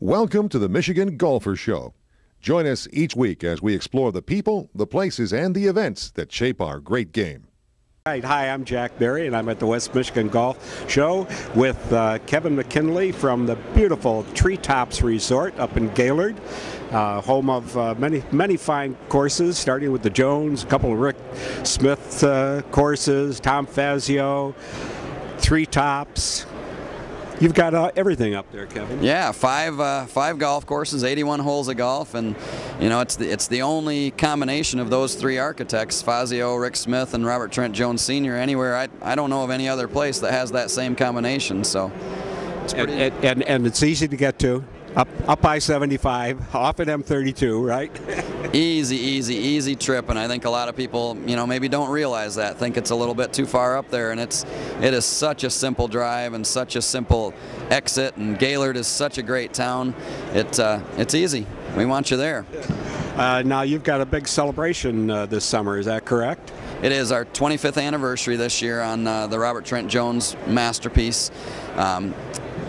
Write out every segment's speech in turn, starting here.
Welcome to the Michigan Golfer Show. Join us each week as we explore the people, the places, and the events that shape our great game. Hi, I'm Jack Berry, and I'm at the West Michigan Golf Show with Kevin McKinley from the beautiful Treetops Resort up in Gaylord, home of many fine courses, starting with the Jones, a couple of Rick Smith courses, Tom Fazio, Treetops. You've got everything up there, Kevin. Yeah, five golf courses, 81 holes of golf, and you know it's the only combination of those three architects, Fazio, Rick Smith, and Robert Trent Jones Sr. Anywhere, I don't know of any other place that has that same combination. So it's pretty. And it's easy to get to. Up I-75, off at M32, right? Easy trip, and I think a lot of people, maybe don't realize that, think it's a little bit too far up there, and it is such a simple drive and such a simple exit, and Gaylord is such a great town. It's easy. We want you there. Now you've got a big celebration this summer, is that correct? It is our 25th anniversary this year on the Robert Trent Jones masterpiece.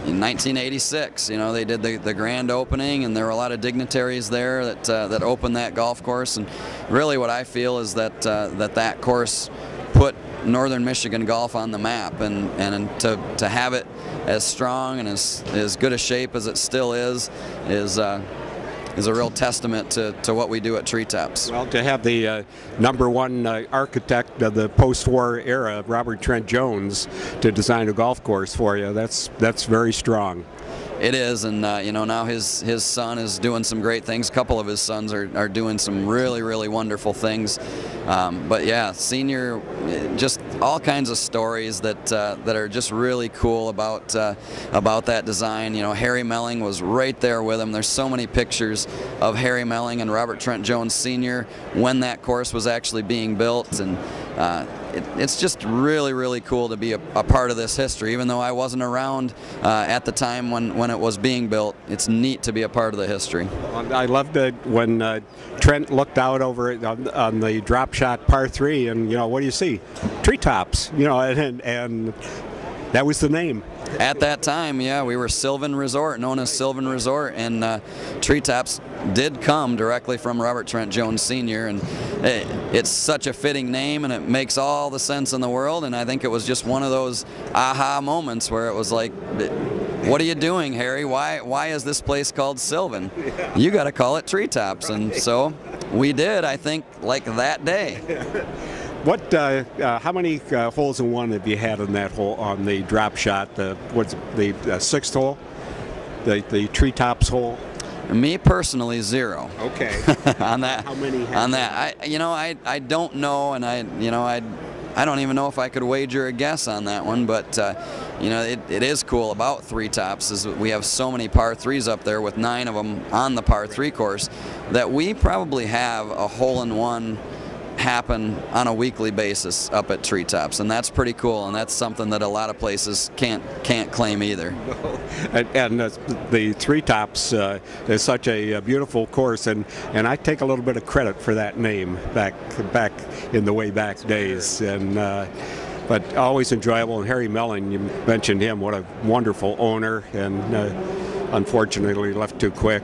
In 1986, they did the grand opening, and there were a lot of dignitaries there that opened that golf course. And really, what I feel is that course put Northern Michigan golf on the map, and to have it as strong and as good a shape as it still is a real testament to what we do at Treetops. Well, to have the #1 architect of the post-war era, Robert Trent Jones, to design a golf course for you, that's very strong. It is, and now his son is doing some great things. A couple of his sons are doing some really wonderful things. But yeah, Senior, just all kinds of stories that are just really cool about that design. Harry Melling was right there with him. There's so many pictures of Harry Melling and Robert Trent Jones Sr. when that course was actually being built, and it's just really cool to be a part of this history. Even though I wasn't around at the time when it was being built, it's neat to be a part of the history. I loved it when Trent looked out over it on the drop shot par 3, and what do you see? Treetops, and that was the name. At that time, yeah, we were Sylvan Resort, known as Sylvan Resort, and Treetops did come directly from Robert Trent Jones Sr., and it's such a fitting name, and it makes all the sense in the world, and I think it was just one of those aha moments where it was like, what are you doing, Harry? Why is this place called Sylvan? You got to call it Treetops, and so we did, I think, like that day. How many holes in one have you had on that hole, on the drop shot? What's the 6th hole? The Treetops hole? Me personally, 0. Okay. On that. How many? On that, I don't know, and I don't even know if I could wager a guess on that one. But it is cool about Treetops is we have so many par 3s up there, with 9 of them on the par 3 course, that we probably have a hole-in-one happen on a weekly basis up at Treetops, and that's pretty cool, and that's something that a lot of places can't claim either. And the Treetops is such a beautiful course, and I take a little bit of credit for that name back in the way back days, and but always enjoyable. And Harry Melling, you mentioned him, what a wonderful owner, and unfortunately left too quick.